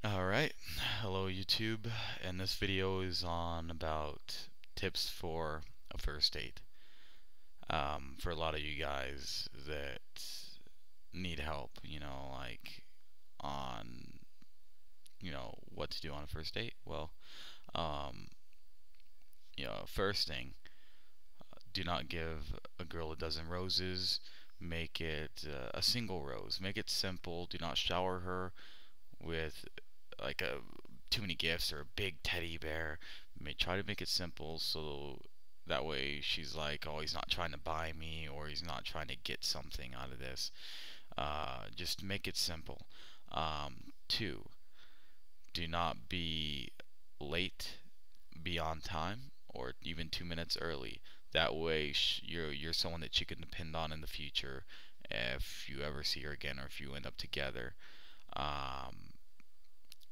Alright, hello YouTube, and this video is on about tips for a first date. For a lot of you guys that need help, like on, what to do on a first date. Well, um, first thing, do not give a girl a dozen roses. Make it a single rose. Make it simple. Do not shower her with like a too many gifts or a big teddy bear. Try to make it simple so that way she's like, oh, he's not trying to buy me or he's not trying to get something out of this. Just make it simple. Two, do not be late, be on time, or even 2 minutes early. That way, you're someone that you can depend on in the future if you ever see her again or if you end up together. Um,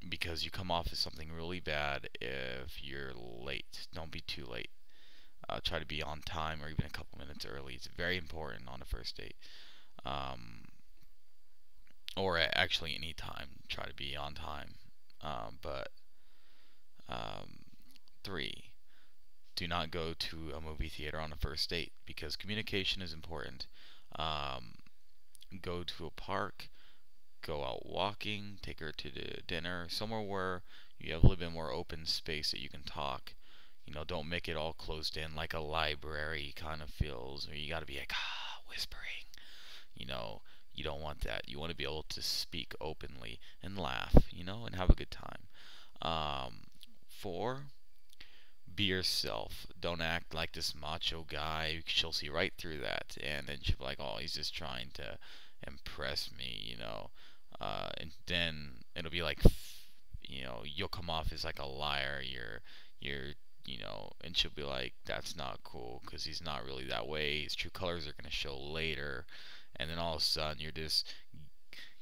because you come off as something really bad if you're late. Don't be too late. Try to be on time or even a couple minutes early. It's very important on a first date. Um, or actually any time. Try to be on time. But um, three, do not go to a movie theater on a first date because communication is important. Um, go to a park, go out walking, take her to the dinner, somewhere where you have a little bit more open space that you can talk. Don't make it all closed in like a library kind of feels, or you got to be like whispering. You know, you don't want that. You want to be able to speak openly and laugh, and have a good time. Um, four, be yourself. Don't act like this macho guy. She'll see right through that, and then she'll be like, "Oh, he's just trying to impress me." And then it'll be like, you'll come off as like a liar. And she'll be like, "That's not cool," because he's not really that way. His true colors are gonna show later, and then all of a sudden you're this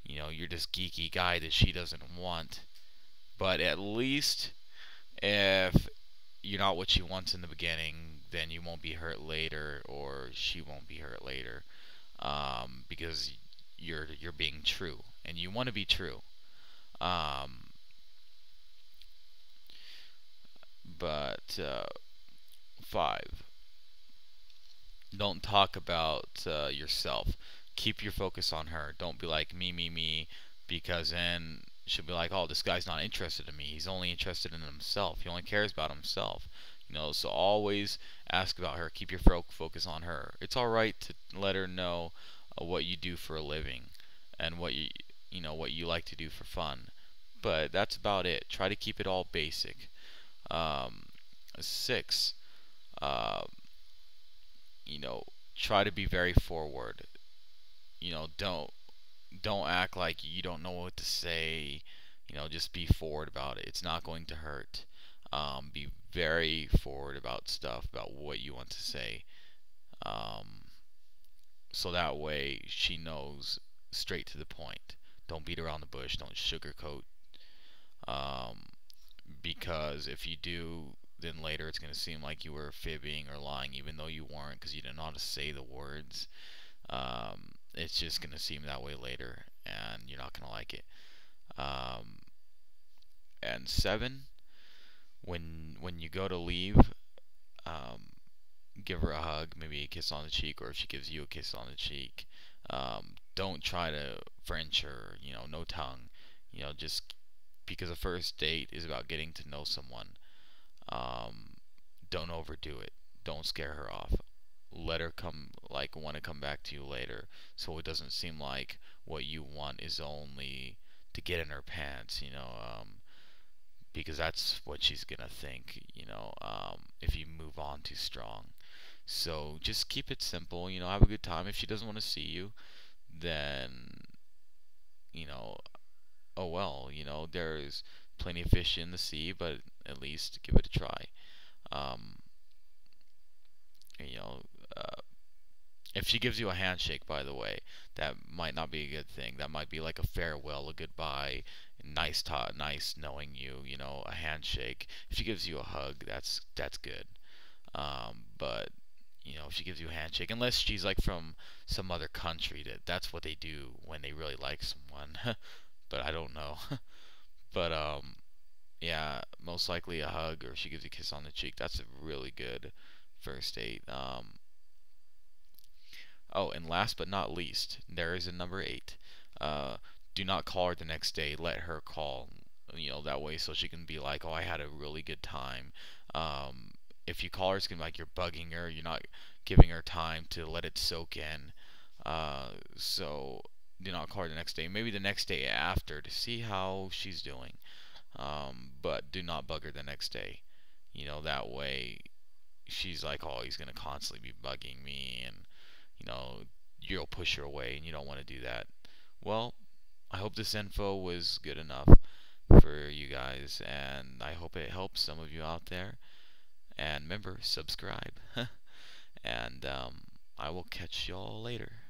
geeky guy that she doesn't want. But at least if you're not what she wants in the beginning, then you won't be hurt later, or she won't be hurt later, because you're being true, and you want to be true. Um, but five, don't talk about yourself. Keep your focus on her. Don't be like me, me, me, because then she'll be like, "Oh, this guy's not interested in me. He's only interested in himself. He only cares about himself." So always ask about her. Keep your focus on her. It's all right to let her know what you do for a living and what you like to do for fun. But that's about it. Try to keep it all basic. Um, six, uh, you know, try to be very forward. Don't act like you don't know what to say. Just be forward about it. It's not going to hurt. Be very forward about stuff, about what you want to say. Um, so that way she knows straight to the point. Don't beat around the bush. Don't sugarcoat. Um, because if you do, then later it's going to seem like you were fibbing or lying, even though you weren't, because you didn't know how to say the words. It's just going to seem that way later, and you're not going to like it. Um, and seven, when you go to leave, um, give her a hug, maybe a kiss on the cheek, or if she gives you a kiss on the cheek. Don't try to French her, no tongue. Just because a first date is about getting to know someone. Um, don't overdo it. Don't scare her off. Let her want to come back to you later, so it doesn't seem like what you want is only to get in her pants. Because that's what she's gonna think. If you move on too strong. So just keep it simple. Have a good time. If she doesn't want to see you, then you know, oh well. There's plenty of fish in the sea, but at least give it a try. Um, you know, uh, if she gives you a handshake, by the way, that might not be a good thing. That might be like a farewell, a goodbye, nice knowing you. A handshake. If she gives you a hug, that's good. But if she gives you a handshake, unless she's like from some other country, that's what they do when they really like someone. But I don't know. But yeah, most likely a hug or she gives you a kiss on the cheek. That's a really good first date. Oh, and last but not least, there is a number 8. Uh, do not call her the next day. Let her call. That way so she can be like, oh, I had a really good time. If you call her, it's gonna be like you're bugging her. You're not giving her time to let it soak in. So do not call her the next day. Maybe the next day after to see how she's doing. But do not bug her the next day. That way she's like, oh, he's gonna constantly be bugging me, and you know, you'll push her away, and you don't want to do that. Well, I hope this info was good enough for you guys, and I hope it helps some of you out there. And remember, subscribe. And I will catch y'all later.